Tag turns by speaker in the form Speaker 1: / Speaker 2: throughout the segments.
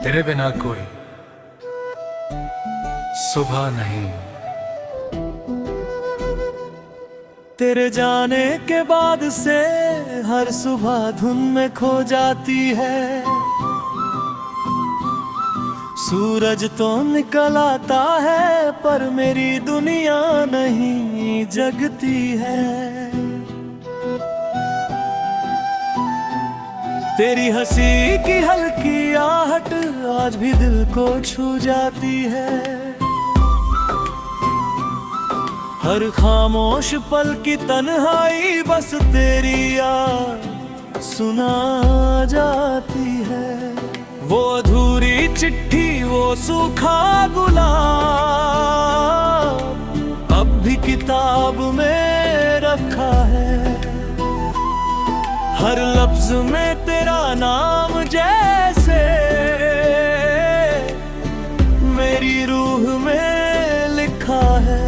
Speaker 1: तेरे बिना कोई सुबह नहीं।
Speaker 2: तेरे जाने के बाद से हर सुबह धुन में खो जाती है। सूरज तो निकल आता है पर मेरी दुनिया नहीं जगती है। तेरी हंसी की हल्की आहट आज भी दिल को छू जाती है। हर खामोश पल की तन्हाई बस तेरी याद सुना जाती है। वो अधूरी चिट्ठी, वो सूखा गुलाब अब भी किताब में रखा है। हर लफ्ज में तेरा नाम जैसे मेरी रूह में लिखा है।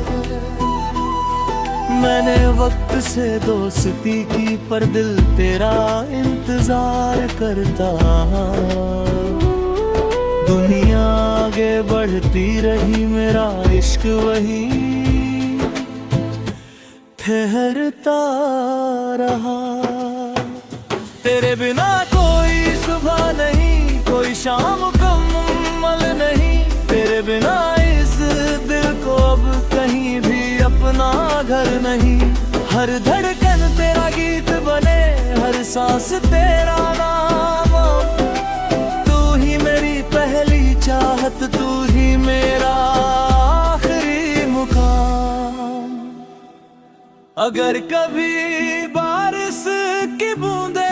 Speaker 2: मैंने वक्त से दोस्ती की पर दिल तेरा इंतजार करता। दुनिया आगे बढ़ती रही, मेरा इश्क वही ठहरता रहा। तेरे बिना कोई सुबह नहीं, कोई शाम मुकम्मल नहीं। तेरे बिना इस दिल को अब कहीं भी अपना घर नहीं। हर धड़कन तेरा गीत बने, हर सांस तेरा नाम। तू ही मेरी पहली चाहत, तू ही मेरा आखिरी मुकाम। अगर कभी बारिश की बूंदे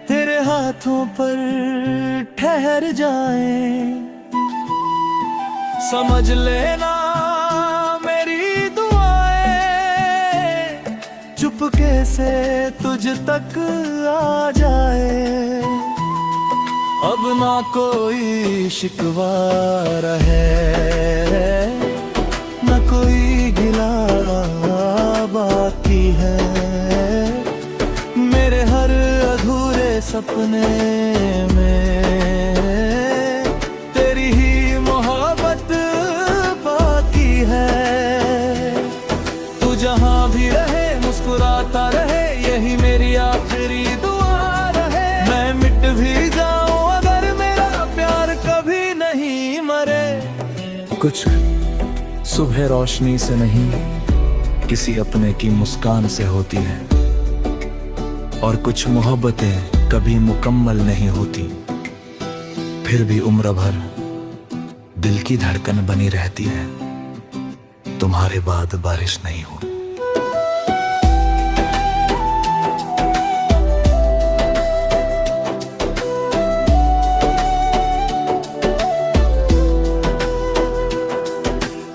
Speaker 2: तेरे हाथों पर ठहर जाए, समझ लेना मेरी दुआएं चुपके से तुझ तक आ जाए। अब ना कोई शिकवा रहे, ना कोई गिला बाकी है। मेरे हर अधूरे सपने में तेरी ही मोहब्बत बाकी है। तू जहां भी रहे मुस्कुराता रहे, यही मेरी आखिरी दुआ रहे। मैं मिट भी जाऊं अगर मेरा प्यार कभी नहीं मरे।
Speaker 1: कुछ सुबह रोशनी से नहीं, किसी अपने की मुस्कान से होती है। और कुछ मोहब्बतें कभी मुकम्मल नहीं होती, फिर भी उम्र भर दिल की धड़कन बनी रहती है। तुम्हारे बाद बारिश नहीं हुई।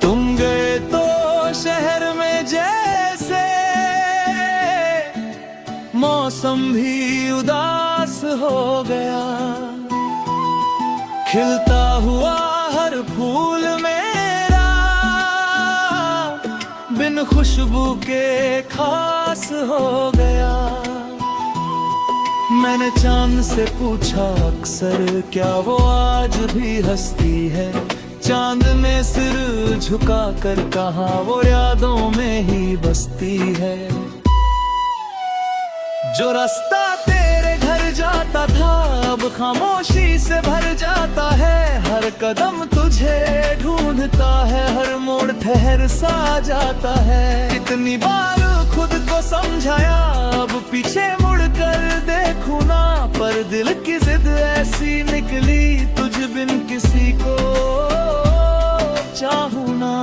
Speaker 2: तुम गए तो शहर में जैसे मौसम भी उदास हो गया। खिलता हुआ हर फूल मेरा बिन खुशबू के खास हो गया। मैंने चांद से पूछा अक्सर, क्या वो आज भी हंसती है। चांद ने सिर झुका कर कहा, वो यादों में ही बसती है। जो रास्ता तेरे घर जाता था अब खामोशी से भर जाता है। हर कदम तुझे ढूंढता है, हर मोड़ ठहर सा जाता है। इतनी बार खुद को समझाया अब पीछे मुड़ कर देखूं ना, पर दिल की जिद ऐसी निकली तुझ बिन किसी को चाहूं ना।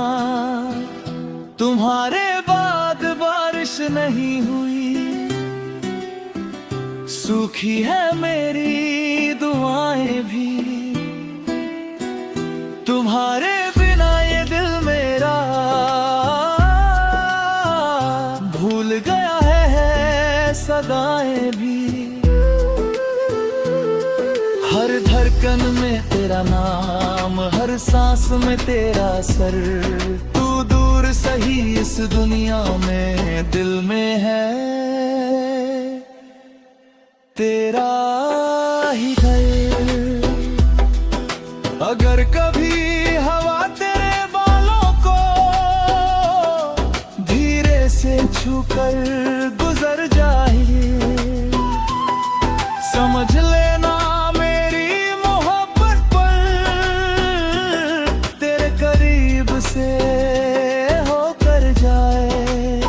Speaker 2: तुम्हारे बाद बारिश नहीं हुई, सूखी है मेरी दुआएं भी। तुम्हारे बिना ये दिल मेरा भूल गया है सदाएं भी। हर धड़कन में तेरा नाम, हर सांस में तेरा सर। तू दूर सही इस दुनिया में दिल में है तेरा ही घर। होकर गुजर जाए। समझ लेना मेरी मोहब्बत पर तेरे करीब से होकर जाए।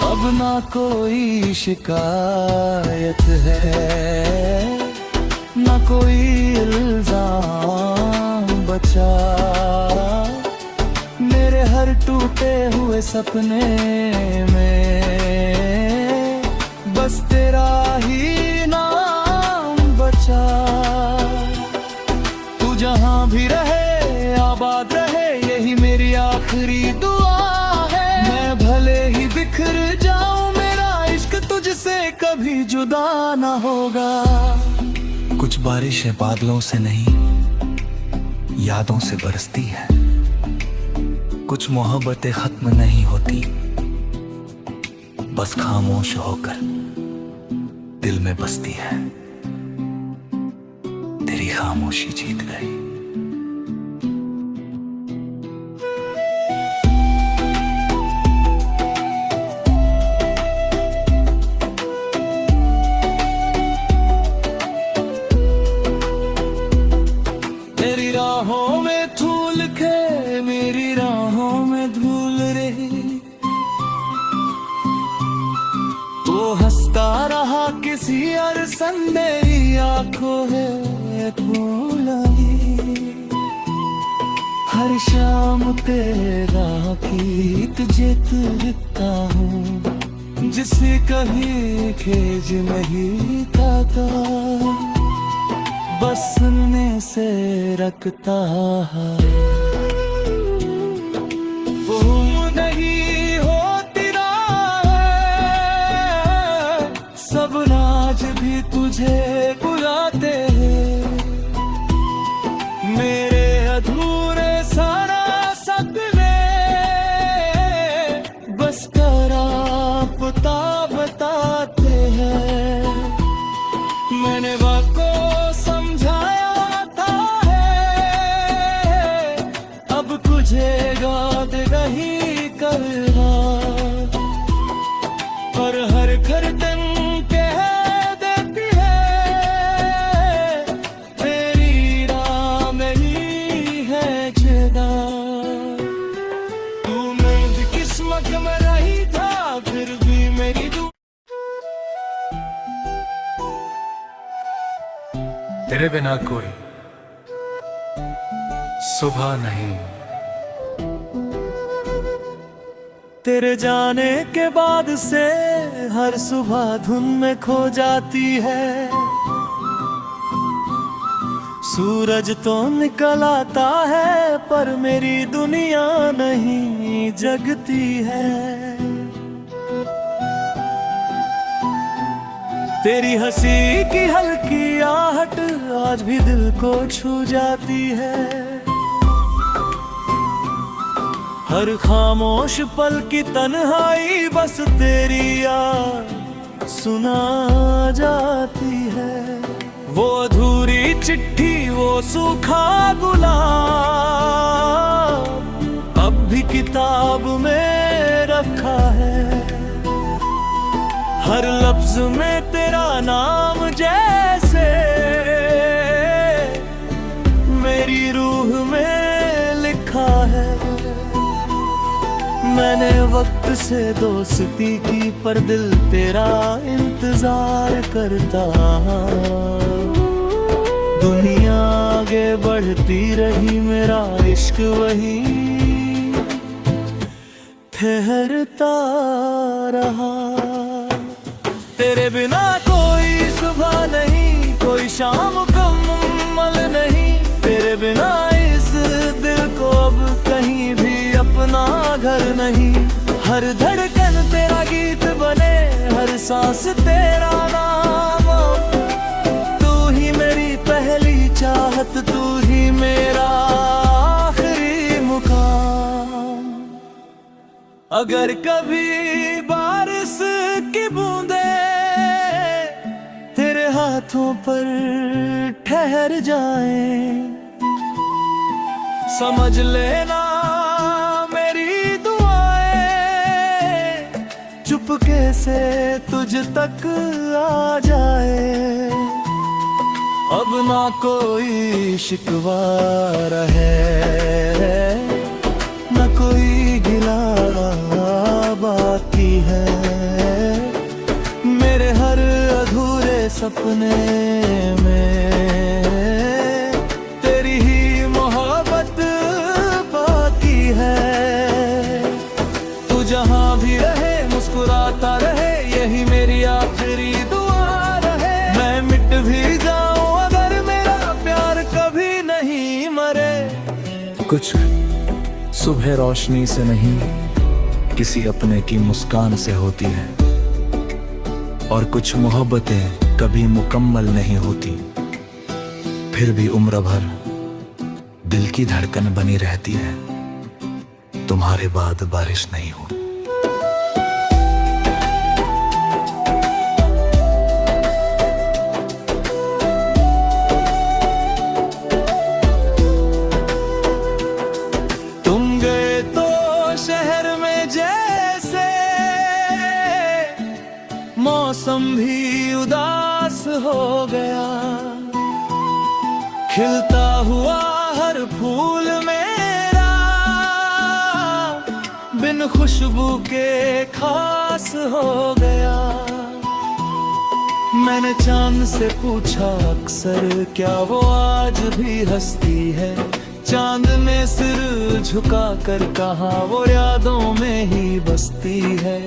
Speaker 2: अब ना कोई शिकायत है, ना कोई इल्जाम बचा। मेरे हर टूटे हुए सपने में बस तेरा ही नाम बचा। तू जहां भी रहे आबाद रहे, यही मेरी आखिरी दुआ है। मैं भले ही बिखर जाऊं, मेरा इश्क तुझसे कभी जुदा ना होगा।
Speaker 1: कुछ बारिशें बादलों से नहीं, यादों से बरसती है। कुछ मोहब्बतें खत्म नहीं होती, बस खामोश होकर दिल में बसती है। तेरी खामोशी जीत गई।
Speaker 2: तेरी राहों में धूल खे, मेरी राहों में धूल रही। तो हंसता रहा किसी अरसन, मेरी आंखों में धूल आई। हर शाम तेरा गीत जित लिखता हूँ, जिसे कभी खेज नहीं खाता। बस सुनने से रखता है। गुम नहीं होती राह, सब नाज भी तुझे बुलाते हैं। मेरे अधूरे सारा सपने बस करापता बताते हैं। मैंने वाको समझाया था है, अब तुझे याद नहीं करना। पर हर दिन कह देती है, तेरी राह मेरी है जगह। तू मेरी किस्मत में नहीं था, फिर भी मेरी
Speaker 1: तेरे बिना कोई सुबह नहीं।
Speaker 2: तेरे जाने के बाद से हर सुबह धुन में खो जाती है। सूरज तो निकल आता है, पर मेरी दुनिया नहीं जगती है। तेरी हंसी की हल्की आहट आज भी दिल को छू जाती है। हर खामोश पल की तन्हाई बस तेरी याद सुना जाती है। वो अधूरी चिट्ठी, वो सूखा गुलाब अब भी किताब में रखा है। हर लफ्ज में तेरा नाम जैसे मेरी रूह में लिखा है। मैंने वक्त से दोस्ती की, पर दिल तेरा इंतजार करता। दुनिया आगे बढ़ती रही, मेरा इश्क वही ठहरता रहा। तेरे बिना कोई सुबह नहीं, कोई शाम मुकम्मल नहीं। तेरे बिना इस दिल को अब कहीं भी अपना घर नहीं। हर धड़कन तेरा गीत बने, हर सांस तेरा नाम। तू ही मेरी पहली चाहत, तू ही मेरा आखिरी मुकाम। अगर कभी बारिश की बूंदे तेरे हाथों पर ठहर जाएं, समझ लेना मेरी दुआएं चुपके से तुझ तक आ जाए। अब ना कोई शिकवा रहे, न कोई गिला बाकी है। मेरे हर अधूरे सपने में तेरी ही मोहब्बत बाकी है। तू जहां भी रहे मुस्कुराता रहे, यही मेरी आखिरी दुआ रहे। मैं मिट भी जाऊं अगर मेरा प्यार कभी नहीं मरे।
Speaker 1: कुछ सुबह रोशनी से नहीं, किसी अपने की मुस्कान से होती है। और कुछ मोहब्बतें कभी मुकम्मल नहीं होती, फिर भी उम्र भर दिल की धड़कन बनी रहती है। तुम्हारे बाद बारिश नहीं हुई।
Speaker 2: तुम गए तो शहर में जैसे मौसम भी उदास हो गया। खिलता हुआ हर फूल मेरा बिन खुशबू के खास हो गया। मैंने चांद से पूछा अक्सर, क्या वो आज भी हंसती है। चांद ने सिर झुका कर कहा, वो यादों में ही बसती है।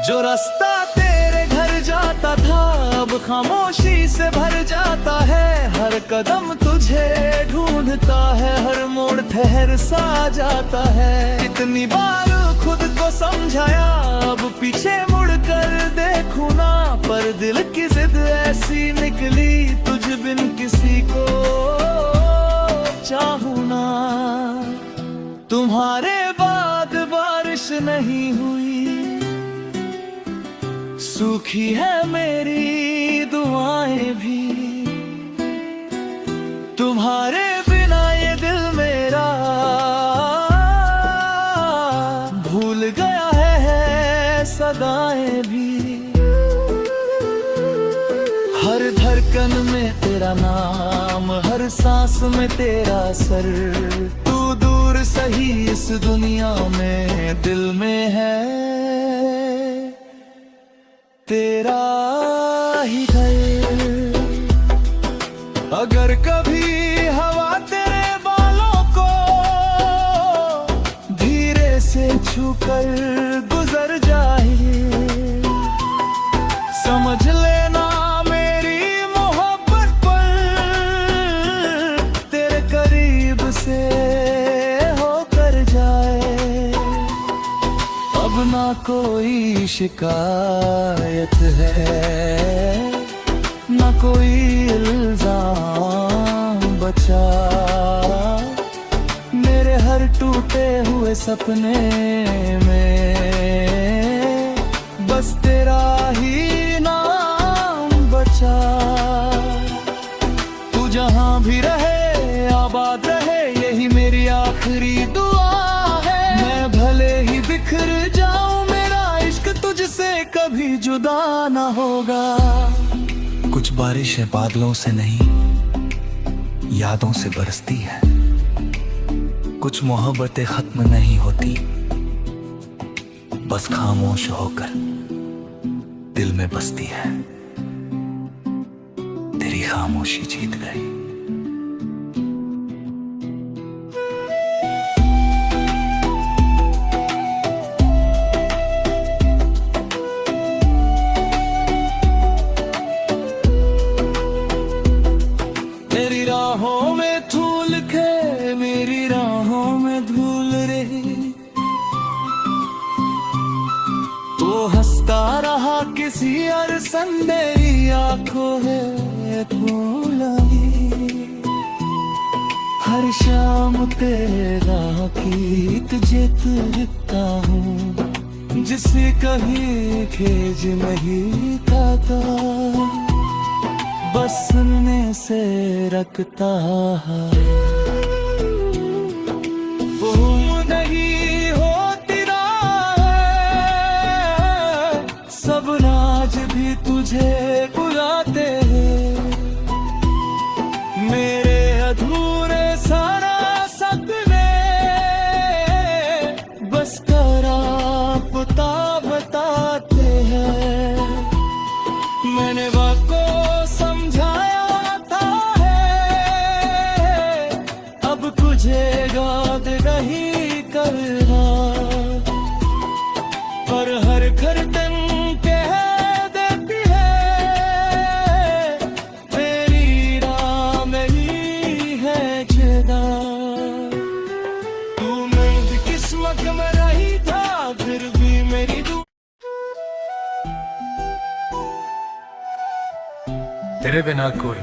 Speaker 2: जो रास्ता तेरे घर जाता था अब खामोशी से भर जाता है। हर कदम तुझे ढूंढता है, हर मोड़ ठहर सा जाता है। इतनी बार खुद को समझाया, अब पीछे मुड़कर देखूं ना। पर दिल की जिद ऐसी निकली, तुझ बिन किसी को चाहूं ना। तुम्हारे बाद बारिश नहीं हुई, सूखी है मेरी दुआएं भी। तुम्हारे बिना ये दिल मेरा भूल गया है सदाएं भी। हर धड़कन में तेरा नाम, हर सांस में तेरा सर। तू दूर सही इस दुनिया में दिल में है तेरा ही घर। अगर कभी हवा तेरे बालों को धीरे से छूकर गुजर जाए, समझ लेना मेरी मोहब्बत पर तेरे करीब से होकर जाए। अब ना कोई शिकायत है, ना कोई इल्जाम बचा। मेरे हर टूटे हुए सपने में बस तेरा ही नाम बचा। तू जहां भी रहे आबाद रहे, यही मेरी आखिरी दुआ है। मैं भले ही बिखर जाऊं, मेरा इश्क तुझसे कभी जुदा ना होगा।
Speaker 1: कुछ बारिशें बादलों से नहीं, यादों से बरसती है। कुछ मोहब्बतें खत्म नहीं होती, बस खामोश होकर दिल में बसती है। तेरी खामोशी जीत गई।
Speaker 2: मेरी राहों में धूल खे, मेरी राहों में धूल रही। तो हंसता रहा किसी अरसन, मेरी आंखों है फूल आई। हर शाम तेरा गीत जित लिखता हूँ, जिसे कभी खेज नहीं खाता। बस सुनने से रखता है। वो नहीं होती राहें, भी तुझे बुलाते हैं। मेरे अधूरे सारा सपने बस करापता बताते हैं। मैंने वाको समझाया था है, अब तुझे याद नहीं करना, पर हर घरतन कह देती है मेरी राह मेरी है जुदा। तू मेरी किस्मत में नहीं था फिर भी मेरी
Speaker 1: तेरे बिना कोई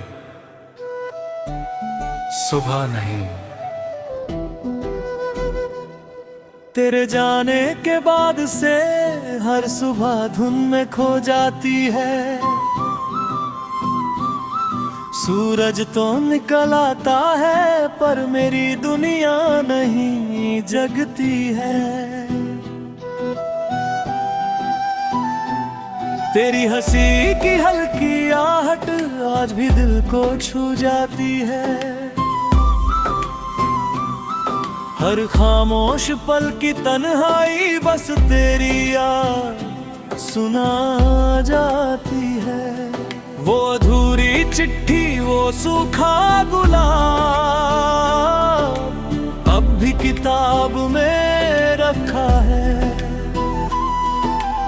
Speaker 1: सुबह नहीं।
Speaker 2: तेरे जाने के बाद से हर सुबह धुन में खो जाती है। सूरज तो निकल आता है पर मेरी दुनिया नहीं जगती है। तेरी हंसी की हल्की आहट आज भी दिल को छू जाती है। हर खामोश पल की तन्हाई बस तेरी याद सुना जाती है। वो अधूरी चिट्ठी वो सूखा गुलाब अब भी किताब में रखा है।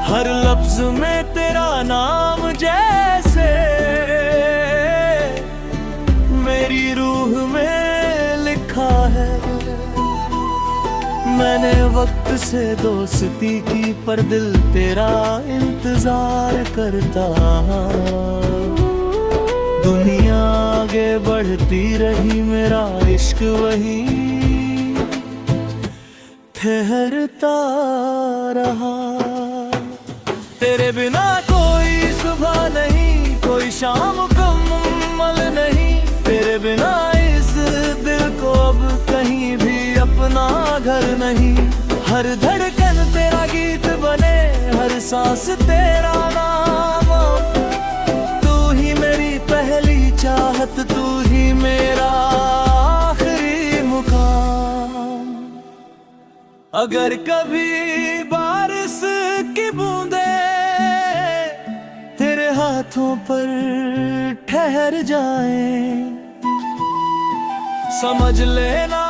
Speaker 2: हर लफ्ज में तेरा नाम जैसे मेरी रूह में लिखा है। मैंने वक्त से दोस्ती की पर दिल तेरा इंतजार करता। दुनिया आगे बढ़ती रही मेरा इश्क वही ठहरता रहा। तेरे बिना कोई सुबह नहीं कोई शाम मुकम्मल नहीं। तेरे बिना इस दिल को अब कहीं भी अपना घर नहीं। हर धड़कन तेरा गीत बने हर सांस तेरा नाम। तू ही मेरी पहली चाहत तू ही मेरा आखिरी मुकाम। अगर कभी बारिश की बूंदे तेरे हाथों पर ठहर जाएं, समझ लेना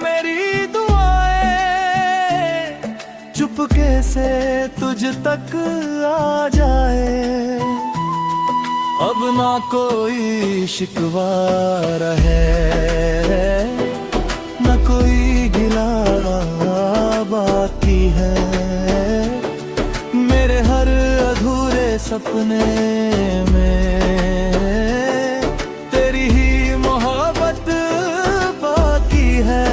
Speaker 2: मेरी दुआएं चुपके से तुझ तक आ जाए। अब ना कोई शिकवा रहे न कोई गिला बाकी है। मेरे हर अधूरे सपने में तेरी ही मोहब्बत बाकी है।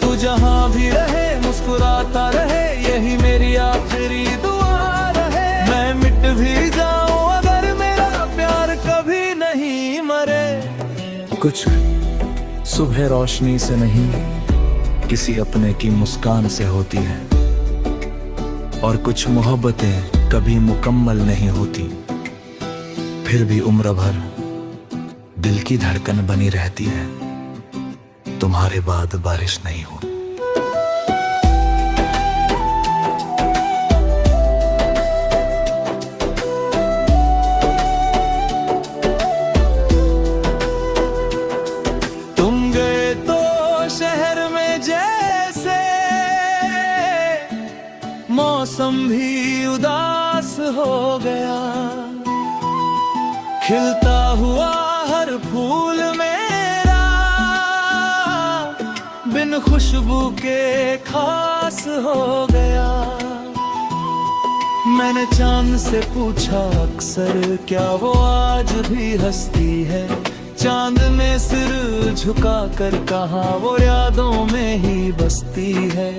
Speaker 2: तू जहां भी रहे मुस्कुराता रहे यही मेरी आखिरी दुआ रहे। मैं मिट भी जाऊं अगर मेरा प्यार कभी नहीं मरे।
Speaker 1: कुछ सुबह रोशनी से नहीं किसी अपने की मुस्कान से होती है। और कुछ मोहब्बतें कभी मुकम्मल नहीं होती फिर भी उम्र भर दिल की धड़कन बनी रहती है। तुम्हारे बाद बारिश नहीं हो।
Speaker 2: तुम गए तो शहर में जैसे मौसम भी उदास हो गया। खिलता हुआ हर फूल मेरा बिन खुशबू के खास हो गया। मैंने चांद से पूछा अक्सर क्या वो आज भी हंसती है। चांद ने सिर झुका कर कहा वो यादों में ही बसती है।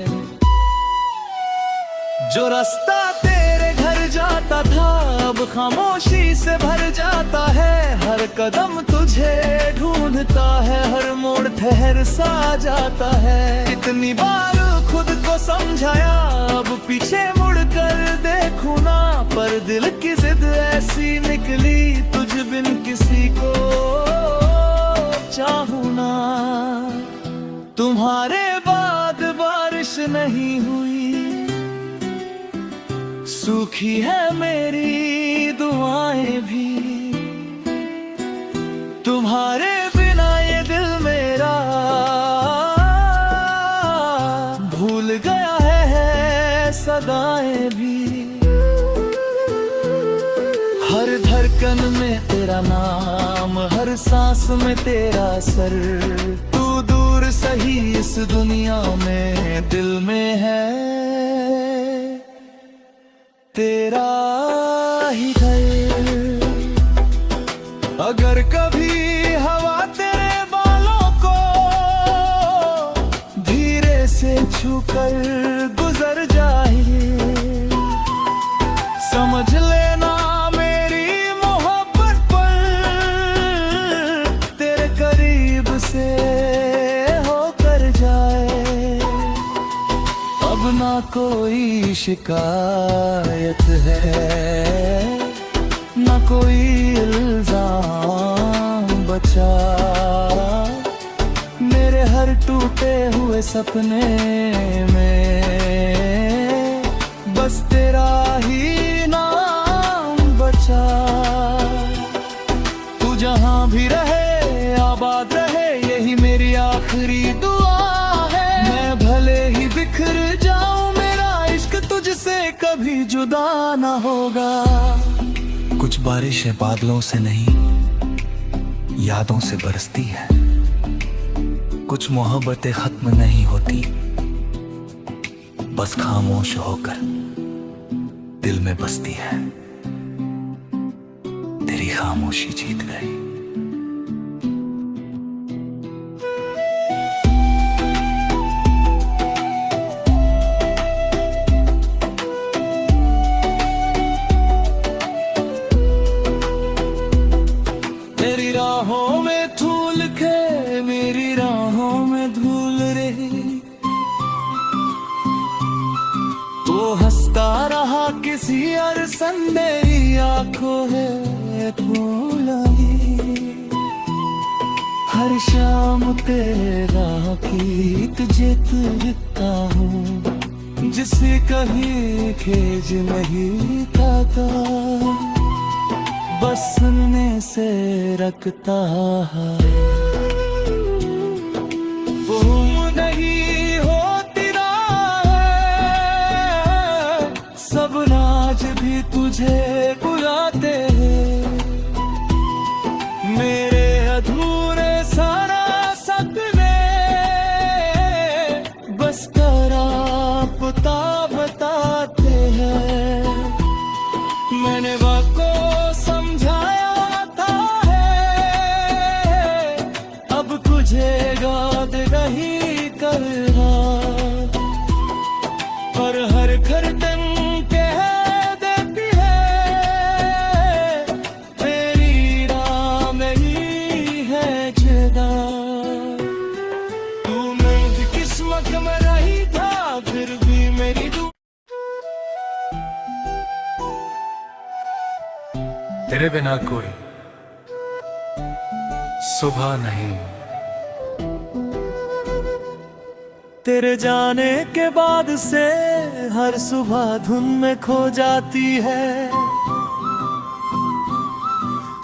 Speaker 2: जो रास्ता तेरे घर जाता था अब खामोशी से भर जाता है। हर कदम तुझे ढूंढता है हर मोड़ ठहर सा जाता है। इतनी बार खुद को समझाया अब पीछे मुड़ कर देखूं ना पर दिल की जिद ऐसी निकली, तुझ बिन किसी को चाहूं ना। तुम्हारे बाद बारिश नहीं हुई, सूखी है मेरी दुआएं भी। तुम्हारे बिना ये दिल मेरा भूल गया है सदाएं भी। हर धड़कन में तेरा नाम, हर सांस में तेरा सर। तू दूर सही इस दुनिया में दिल में है तेरा ही घर। अगर कभी हवा तेरे बालों को धीरे से छूकर गुजर जाए, समझ लेना मेरी मोहब्बत पर तेरे करीब से होकर जाए। अब ना कोई शिकायत है, ना कोई इल्जाम बचा। मेरे हर टूटे हुए सपने में बस तेरा ही नाम बचा। तू जहां भी रहे आबाद रहे, यही मेरी आखिरी दुआ है। मैं भले ही बिखर जाऊं, मेरा इश्क तुझसे कभी जुदा ना होगा।
Speaker 1: कुछ बारिशें बादलों से नहीं, यादों से बरसती है। कुछ मोहब्बतें खत्म नहीं होती, बस खामोश होकर दिल में बसती है। तेरी खामोशी जीत गई।
Speaker 2: राहों में धूल खे, मेरी राहों में धूल रही। तो हंसता रहा किसी अरसन, मेरी आंखों है फूल आई। हर शाम तेरा गीत लिखता हूँ, जिसे कभी खेज नहीं खाता। बस सुनने से रखता है। गुम नहीं होती राह है, सब नाज भी तुझे बुलाते हैं। मेरे अधूरे सारा सपने बस करापता बताते हैं। मैंने वाको समझाया था है, अब तुझे याद नहीं करना। पर हर धड़कन कह देती है, तेरी राह में ही है जगह। तू मेरी किस्मत में रही था, फिर भी मेरी
Speaker 1: तेरे बिना कोई सुबह नहीं।
Speaker 2: तेरे जाने के बाद से हर सुबह धुन में खो जाती है।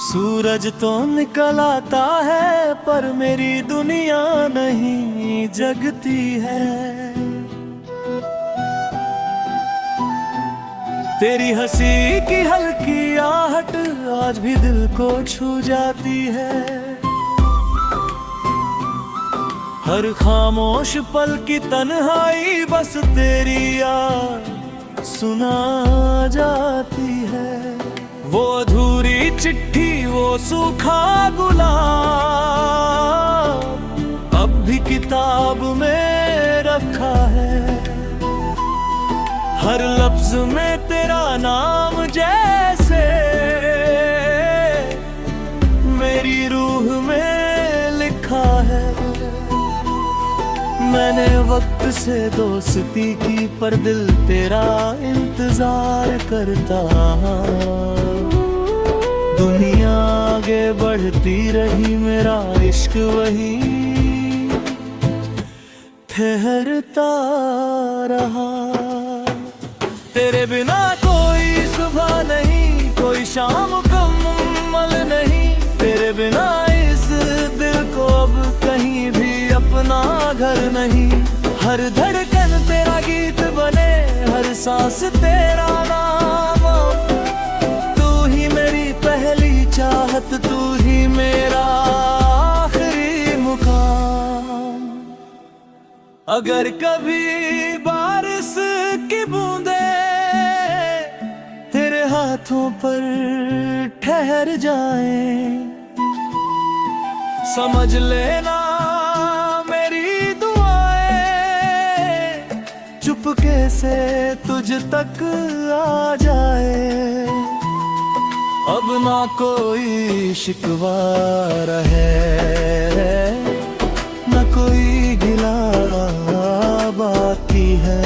Speaker 2: सूरज तो निकल आता है, पर मेरी दुनिया नहीं जगती है। तेरी हंसी की हल्की आहट आज भी दिल को छू जाती है। हर खामोश पल की तन्हाई बस तेरी याद सुना जाती है। वो अधूरी चिट्ठी, वो सूखा गुलाब अब भी किताब में रखा है। हर लफ्ज में तेरा नाम जैसे मेरी रूह में लिखा है। मैंने वक्त से दोस्ती की, पर दिल तेरा इंतजार इंतजार करता। दुनिया आगे बढ़ती रही, मेरा इश्क वही ठहरता रहा। तेरे बिना कोई सुबह नहीं, कोई शाम मुकम्मल नहीं। तेरे बिना इस दिल को अब कहीं भी अपना घर नहीं। हर धड़कन तेरा गीत बने, हर सांस तेरा नाम। तू ही मेरी पहली चाहत, तू ही मेरा आखिरी मुकाम। अगर कभी बारिश की बूंदे तेरे हाथों पर ठहर जाए, समझ लेना मेरी दुआएं चुपके से तुझ तक आ जाए। अब ना कोई शिकवा रहे, न कोई गिला बाकी है।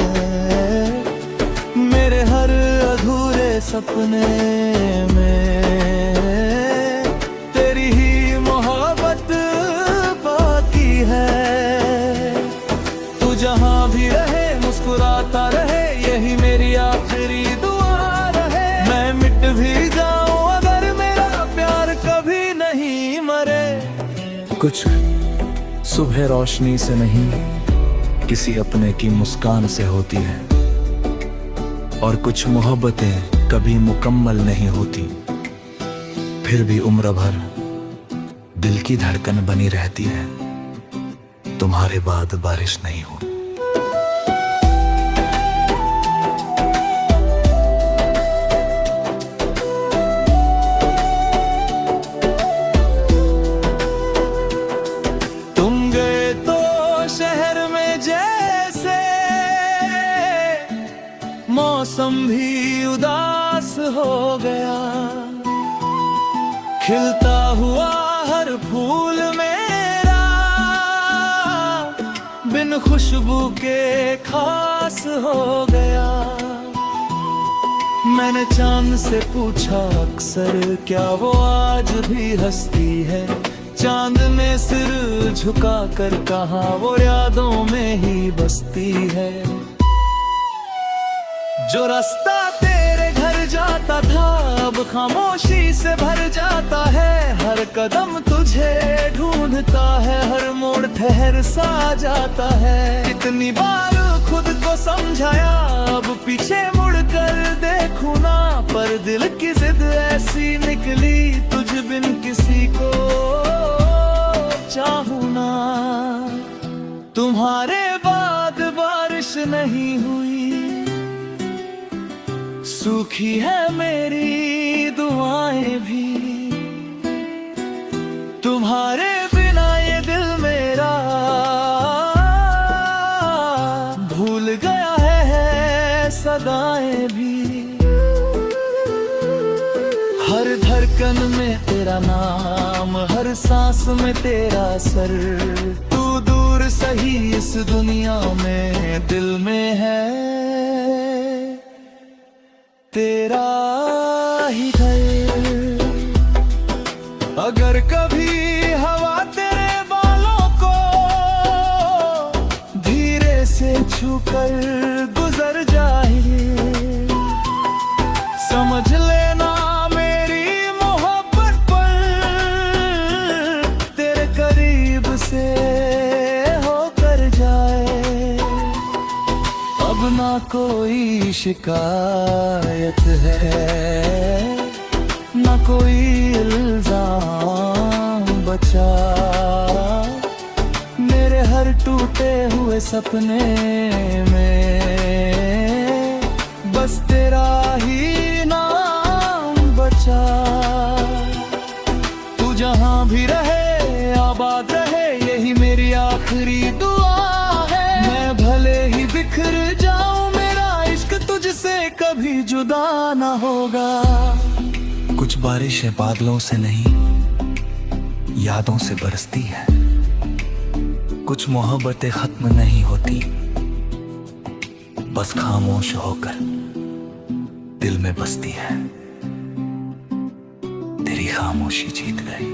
Speaker 2: मेरे हर अधूरे सपने में तेरी ही मोहब्बत बाकी है। तू जहां भी रहे मुस्कुराता रहे, यही मेरी आखिरी दुआ रहे। मैं मिट भी जाऊं अगर मेरा प्यार कभी नहीं मरे।
Speaker 1: कुछ सुबह रोशनी से नहीं, किसी अपने की मुस्कान से होती है। और कुछ मोहब्बतें कभी मुकम्मल नहीं होती, फिर भी उम्र भर दिल की धड़कन बनी रहती है। तुम्हारे बाद बारिश नहीं हो।
Speaker 2: तुम गए तो शहर में जैसे मौसम भी उदास हो गया। खिलता हुआ हर फूल मेरा बिन खुशबू के खास हो गया। मैंने चांद से पूछा अक्सर, क्या वो आज भी हंसती है। चांद में सिर झुका कर कहा, वो यादों में ही बसती है। जो रास्ता तेरे घर जाता था, अब खामोशी से भर जाता है। हर कदम तुझे ढूंढता है, हर मोड़ ठहर सा जाता है। इतनी बार खुद को समझाया, अब पीछे मुड़ कर देखूं ना। पर दिल की जिद ऐसी निकली, तुझ बिन किसी को चाहूं ना। तुम्हारे बाद बारिश नहीं हुई, सूखी है मेरी दुआएं भी। तुम्हारे बिना ये दिल मेरा भूल गया है सदाएं भी। हर धड़कन में तेरा नाम, हर सांस में तेरा सर। तू दूर सही इस दुनिया में, दिल में है तेरा ही घर। अगर कभी हवा तेरे बालों को धीरे से छूकर गुजर जाए, समझ लेना मेरी मोहब्बत पर तेरे करीब से होकर जाए। अब ना कोई शिकायत है, ना कोई इल्जाम बचा। मेरे हर टूटे हुए सपने में बस तेरा ही नाम बचा। तू जहां भी रहे आबाद रहे, यही मेरी आखिरी दुआ है। मैं भले ही बिखर जाऊं, मेरा इश्क तुझसे कभी जुदा ना होगा।
Speaker 1: कुछ बारिशें बादलों से नहीं, यादों से बरसती है। कुछ मोहब्बतें खत्म नहीं होती, बस खामोश होकर दिल में बसती है, तेरी खामोशी जीत गई।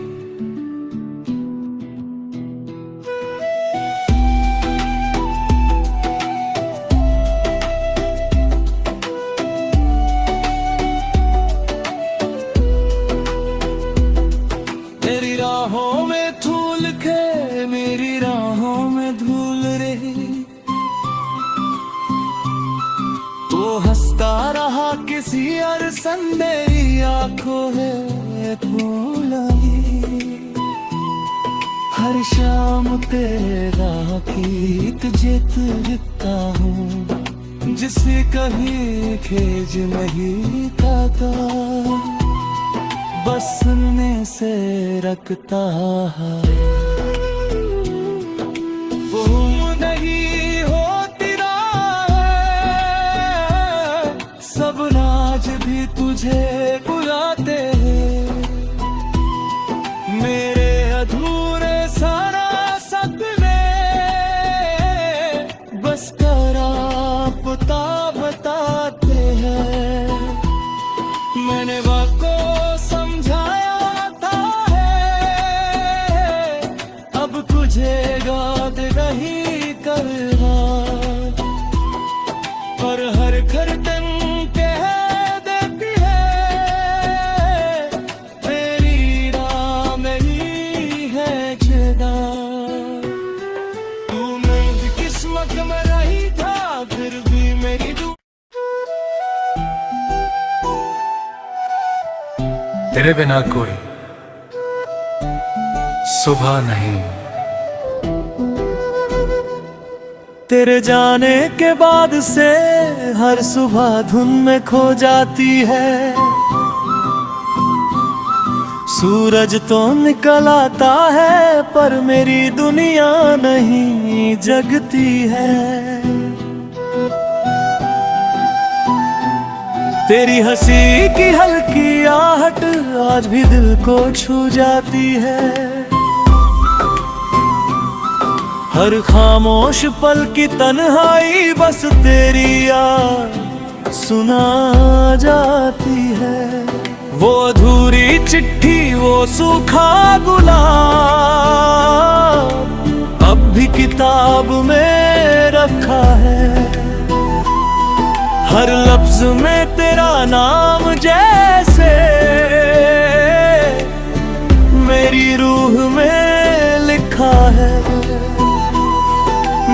Speaker 2: तेरी राहों में धूल खे, मेरी राहों में धूल रे, तो हंसता रहा किसी अरसन, मेरी आंखों में फूल आई। हर शाम तेरा गीत जित लिखता हूँ, जिसे कभी खेज नहीं खाता, बस सुनने से रखता है। गुम नहीं होती राह, सब नाज भी तुझे बुलाते हैं, मेरे अधूरे सारा सपने बस करापता बताते हैं। मैंने वाको समझाया था है, अब तुझे याद नहीं करना, पर हर धड़कन कह देती है, मेरी राह मेरी है जुदा। तू मेरी किस्मत में रही था, फिर भी मेरी
Speaker 1: तेरे बिना कोई सुबह नहीं।
Speaker 2: तेरे जाने के बाद से हर सुबह धुन में खो जाती है। सूरज तो निकल आता है, पर मेरी दुनिया नहीं जगती है। तेरी हंसी की हल्की आहट आज भी दिल को छू जाती है। हर खामोश पल की तन्हाई बस तेरी याद सुना जाती है। वो अधूरी चिट्ठी, वो सूखा गुलाब अब भी किताब में रखा है। हर लफ्ज में तेरा नाम जैसे मेरी रूह में लिखा है।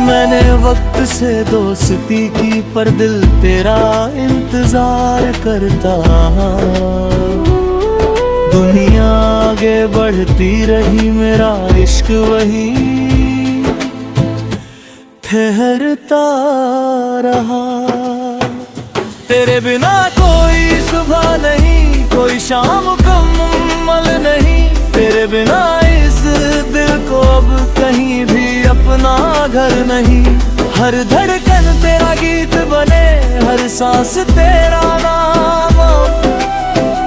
Speaker 2: मैंने वक्त से दोस्ती की, पर दिल तेरा इंतजार करता। दुनिया आगे बढ़ती रही, मेरा इश्क वही ठहरता रहा। तेरे बिना कोई सुबह नहीं, कोई शाम मुकम्मल नहीं। तेरे बिना इस दिल को अब कहीं भी अपना घर नहीं। हर धड़कन तेरा गीत बने, हर सांस तेरा नाम।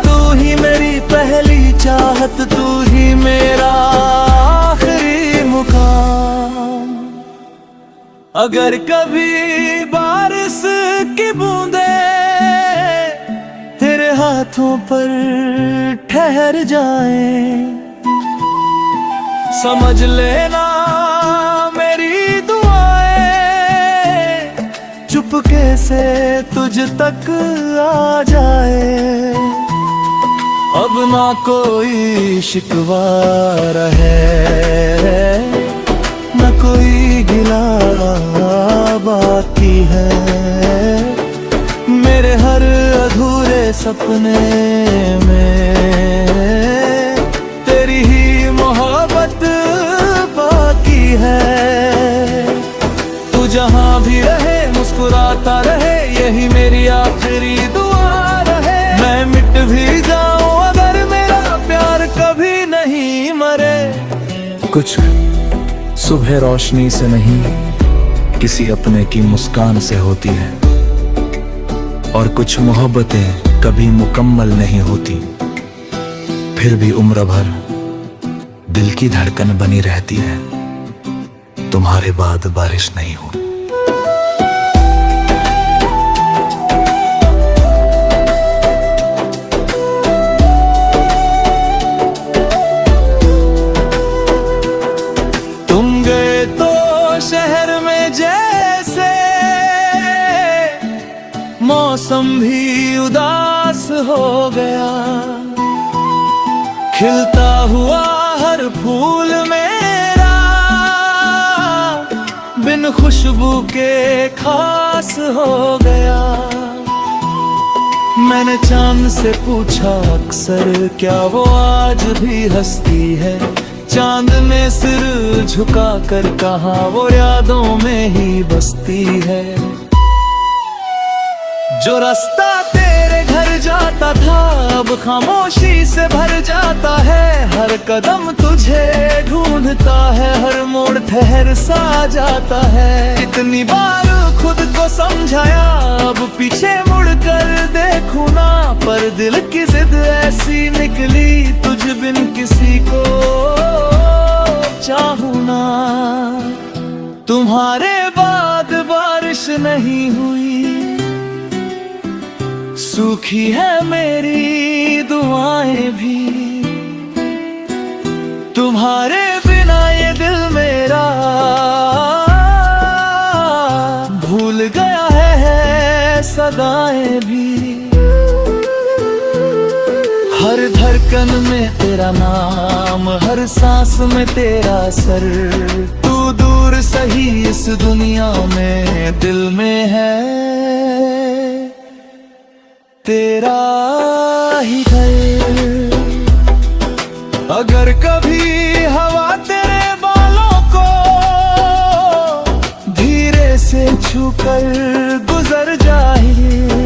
Speaker 2: तू ही मेरी पहली चाहत, तू ही मेरा आखिरी मुकाम। अगर कभी बारिश की बूंदे तेरे हाथों पर ठहर जाए, समझ लेना मेरी दुआएं चुपके से तुझ तक आ जाए। अब ना कोई शिकवा रहे, न कोई गिला बाकी है। मेरे हर अधूरे सपने में तेरी ही मोहब्बत बाकी है। तू जहाँ भी रहे मुस्कुराता रहे, यही मेरी आखिरी दुआ रहे। मैं मिट भी जाऊं अगर मेरा प्यार कभी नहीं मरे।
Speaker 1: कुछ सुबह रोशनी से नहीं, किसी अपने की मुस्कान से होती है। और कुछ मोहब्बतें कभी मुकम्मल नहीं होती, फिर भी उम्र भर दिल की धड़कन बनी रहती है। तुम्हारे बाद बारिश नहीं हुई।
Speaker 2: उदास हो गया। खिलता हुआ हर फूल मेरा बिन खुशबू के खास हो गया। मैंने चांद से पूछा अक्सर, क्या वो आज भी हंसती है? चांद ने सिर झुका कर कहा, वो यादों में ही बसती है। जो रास्ता तेरे घर जाता था अब खामोशी से भर जाता है। हर कदम तुझे ढूंढता है, हर मोड़ ठहर सा जाता है। कितनी बार खुद को समझाया अब पीछे मुड़कर देखूं ना, पर दिल की जिद ऐसी निकली तुझ बिन किसी को चाहूं ना। तुम्हारे बाद बारिश नहीं हुई, सूखी है मेरी दुआएं भी। तुम्हारे बिना ये दिल मेरा भूल गया है सदाएं भी। हर धड़कन में तेरा नाम, हर सांस में तेरा सर। तू दूर सही इस दुनिया में दिल में है तेरा ही घर। अगर कभी हवा तेरे बालों को धीरे से छूकर गुजर जाए,